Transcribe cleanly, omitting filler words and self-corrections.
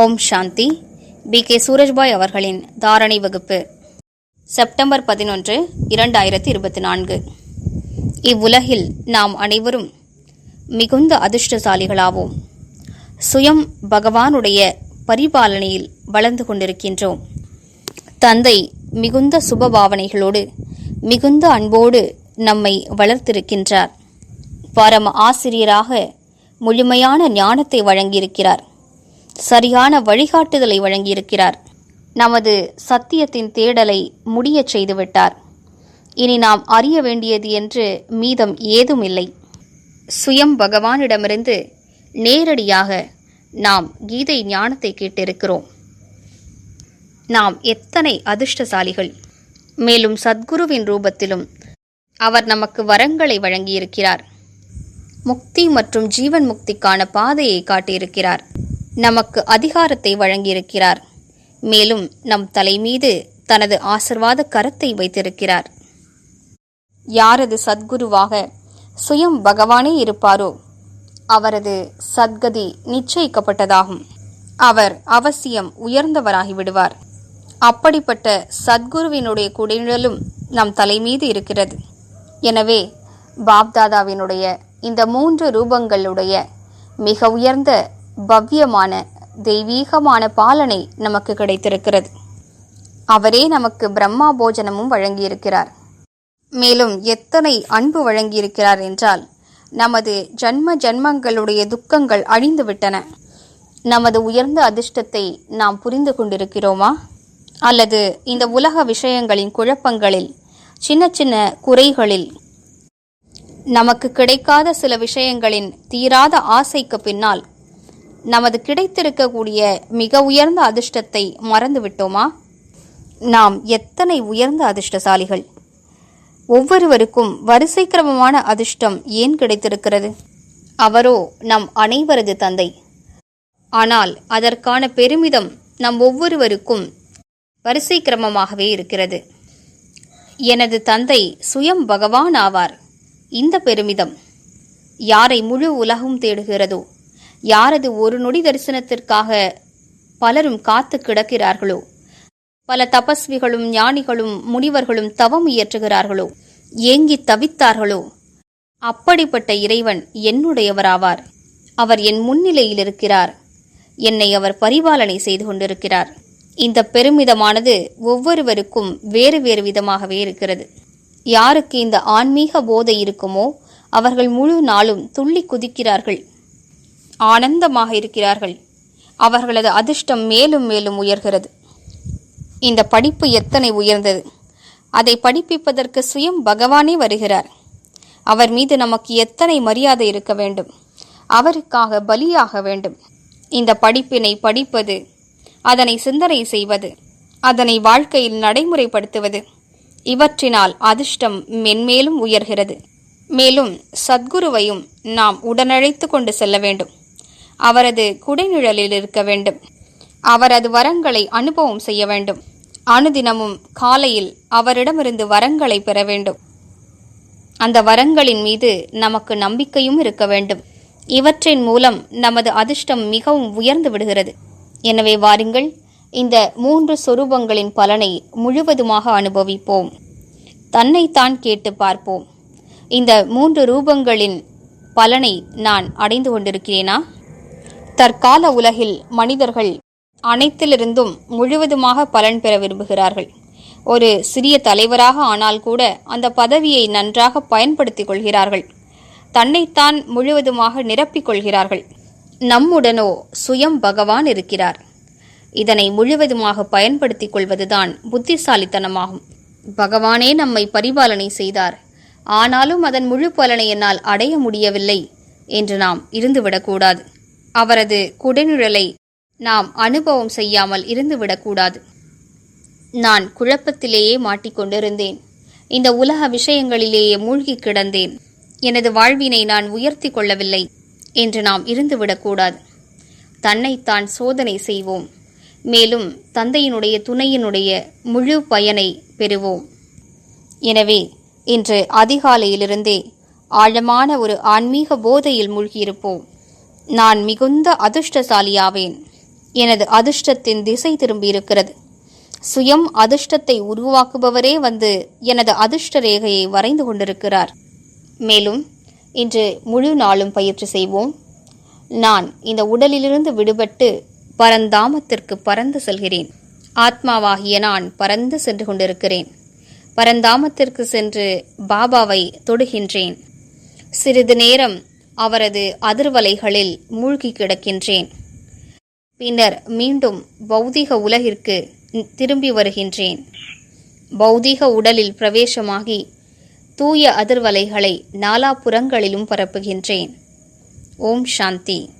ஓம் சாந்தி. B K. Surajbhai அவர்களின் தாரணை வகுப்பு செப்டம்பர் 11, 2024. இவ்வுலகில் நாம் அனைவரும் மிகுந்த அதிர்ஷ்டசாலிகளாவோம். சுயம் பகவானுடைய பரிபாலனையில் வளர்ந்து கொண்டிருக்கின்றோம். தந்தை மிகுந்த சுபபாவனைகளோடு மிகுந்த அன்போடு நம்மை வளர்த்திருக்கின்றார். பரம ஆசிரியராக முழுமையான ஞானத்தை வழங்கியிருக்கிறார். சரியான வழிகாட்டுதலை வழங்கியிருக்கிறார். நமது சத்தியத்தின் தேடலை முடியச் செய்துவிட்டார். இனி நாம் அறிய வேண்டியது என்று மீதம் ஏதும் இல்லை. சுயம் பகவானிடமிருந்து நேரடியாக நாம் கீதை ஞானத்தை கேட்டிருக்கிறோம். நாம் எத்தனை அதிர்ஷ்டசாலிகள்! மேலும் சத்குருவின் ரூபத்திலும் அவர் நமக்கு வரங்களை வழங்கியிருக்கிறார். முக்தி மற்றும் ஜீவன் முக்திக்கான பாதையை காட்டியிருக்கிறார். நமக்கு அதிகாரத்தை வழங்கியிருக்கிறார். மேலும் நம் தலை மீது தனது ஆசிர்வாத கரத்தை வைத்திருக்கிறார். யாரது சத்குருவாக சுயம் பகவானே இருப்பாரோ அவரது சத்கதி நிச்சயிக்கப்பட்டதாகும். அவர் அவசியம் உயர்ந்தவராகி விடுவார். அப்படிப்பட்ட சத்குருவினுடைய குடிநிழலும் நம் தலை மீது இருக்கிறது. எனவே பாப்தாதாவினுடைய இந்த 3 ரூபங்களுடைய மிக உயர்ந்த பவ்யமான தெய்வீகமான பாலனை நமக்கு கிடைத்திருக்கிறது. அவரே நமக்கு பிரம்மா போஜனமும் வழங்கியிருக்கிறார். மேலும் எத்தனை அன்பு வழங்கியிருக்கிறார் என்றால், நமது ஜன்ம ஜன்மங்களுடைய துக்கங்கள் அழிந்துவிட்டன. நமது உயர்ந்த அதிர்ஷ்டத்தை நாம் புரிந்து கொண்டிருக்கிறோமா? அல்லது இந்த உலக விஷயங்களின் குழப்பங்களில், சின்ன சின்ன குறைகளில், நமக்கு கிடைக்காத சில விஷயங்களின் தீராத ஆசைக்கு பின்னால் நமது கிடைத்திருக்கக்கூடிய மிக உயர்ந்த அதிர்ஷ்டத்தை மறந்துவிட்டோமா? நாம் எத்தனை உயர்ந்த அதிர்ஷ்டசாலிகள்! ஒவ்வொருவருக்கும் வரிசை கிரமமான அதிர்ஷ்டம் ஏன் கிடைத்திருக்கிறது? அவரோ நம் அனைவரது தந்தை. ஆனால் அதற்கான பெருமிதம் நம் ஒவ்வொருவருக்கும் வரிசை கிரமமாகவே இருக்கிறது. எனது தந்தை சுயம் பகவான் ஆவார். இந்த பெருமிதம் யாரை முழு உலகும் தேடுகிறதோ, யாரது ஒரு நொடி தரிசனத்திற்காக பலரும் காத்து கிடக்கிறார்களோ, பல தபஸ்விகளும் ஞானிகளும் முனிவர்களும் தவம் இயற்றுகிறார்களோ, ஏங்கி தவித்தார்களோ, அப்படிப்பட்ட இறைவன் என்னுடையவராவார். அவர் என் முன்னிலையில் இருக்கிறார். என்னை அவர் பரிபாலனை செய்து கொண்டிருக்கிறார். இந்த பெருமிதமானது ஒவ்வொருவருக்கும் வேறு வேறு விதமாகவே இருக்கிறது. யாருக்கு இந்த ஆன்மீக போதை இருக்குமோ அவர்கள் முழு நாளும் துள்ளி குதிக்கிறார்கள், ஆனந்தமாக இருக்கிறார்கள். அவர்களது அதிர்ஷ்டம் மேலும் மேலும் உயர்கிறது. இந்த படிப்பு எத்தனை உயர்ந்தது! அதை படிப்பிப்பதற்கு சுயம் பகவானே வருகிறார். அவர் மீது நமக்கு எத்தனை மரியாதை இருக்க வேண்டும்! அவருக்காக பலியாக வேண்டும். இந்த படிப்பினை படிப்பது, அதனை சிந்தனை செய்வது, அதனை வாழ்க்கையில் நடைமுறைப்படுத்துவது, இவற்றினால் அதிர்ஷ்டம் மென்மேலும் உயர்கிறது. மேலும் சத்குருவையும் நாம் உடனழைத்து கொண்டு செல்ல வேண்டும். அவரது குடைநிழலில் இருக்க வேண்டும். அவரது வரங்களை அனுபவம் செய்ய வேண்டும். அனுதினமும் காலையில் அவரிடமிருந்து வரங்களை பெற வேண்டும். அந்த வரங்களின் மீது நமக்கு நம்பிக்கையும் இருக்க வேண்டும். இவற்றின் மூலம் நமது அதிர்ஷ்டம் மிகவும் உயர்ந்து விடுகிறது. எனவே வாருங்கள், இந்த 3 சொரூபங்களின் பலனை முழுவதுமாக அனுபவிப்போம். தன்னைத்தான் கேட்டு பார்ப்போம். இந்த 3 ரூபங்களின் பலனை நான் அடைந்து கொண்டிருக்கிறேனா? தற்கால உலகில் மனிதர்கள் அனைத்திலிருந்தும் முழுவதுமாக பலன் பெற விரும்புகிறார்கள். ஒரு சிறிய தலைவராக ஆனால் கூட அந்த பதவியை நன்றாக பயன்படுத்திக் கொள்கிறார்கள். தன்னைத்தான் முழுவதுமாக நிரப்பிக் கொள்கிறார்கள். நம்முடனோ சுயம் பகவான் இருக்கிறார். இதனை முழுவதுமாக பயன்படுத்திக் கொள்வதுதான் புத்திசாலித்தனமாகும். பகவானே நம்மை பரிபாலனை செய்தார். ஆனாலும் அதன் முழு பலனை என்னால் அடைய முடியவில்லை என்று நாம் இருந்துவிடக்கூடாது. அவரது குடைநிழலை நாம் அனுபவம் செய்யாமல் இருந்துவிடக்கூடாது. நான் குழப்பத்திலேயே மாட்டிக்கொண்டிருந்தேன். இந்த உலக விஷயங்களிலேயே மூழ்கி கிடந்தேன். எனது வாழ்வினை நான் உயர்த்தி கொள்ளவில்லை என்று நாம் இருந்துவிடக்கூடாது. தன்னைத்தான் சோதனை செய்வோம். மேலும் தந்தையினுடைய துணையினுடைய முழு பயனை பெறுவோம். எனவே இன்று அதிகாலையிலிருந்தே ஆழமான ஒரு ஆன்மீக போதையில் மூழ்கியிருப்போம். நான் மிகுந்த அதிர்ஷ்டசாலியாவேன். எனது அதிர்ஷ்டத்தின் திசை திரும்பியிருக்கிறது. சுயம் அதிர்ஷ்டத்தை உருவாக்குபவரே வந்து எனது அதிர்ஷ்ட ரேகையை வரைந்து கொண்டிருக்கிறார். மேலும் இன்று முழு நாளும் பயிற்சி செய்வோம். நான் இந்த உடலிலிருந்து விடுபட்டு பரந்தாமத்திற்கு பறந்து செல்கிறேன். ஆத்மாவாகிய நான் பறந்து சென்று கொண்டிருக்கிறேன். பரந்தாமத்திற்கு சென்று பாபாவை தொடுகின்றேன். சிறிது நேரம் அவரது அதிர்வலைகளில் மூழ்கி கிடக்கின்றேன். பின்னர் மீண்டும் பௌதிக உலகிற்கு திரும்பி வருகின்றேன். பௌதிக உடலில் பிரவேசமாகி தூய அதிர்வலைகளை நாலாபுறங்களிலும் பரப்புகின்றேன். ஓம் சாந்தி.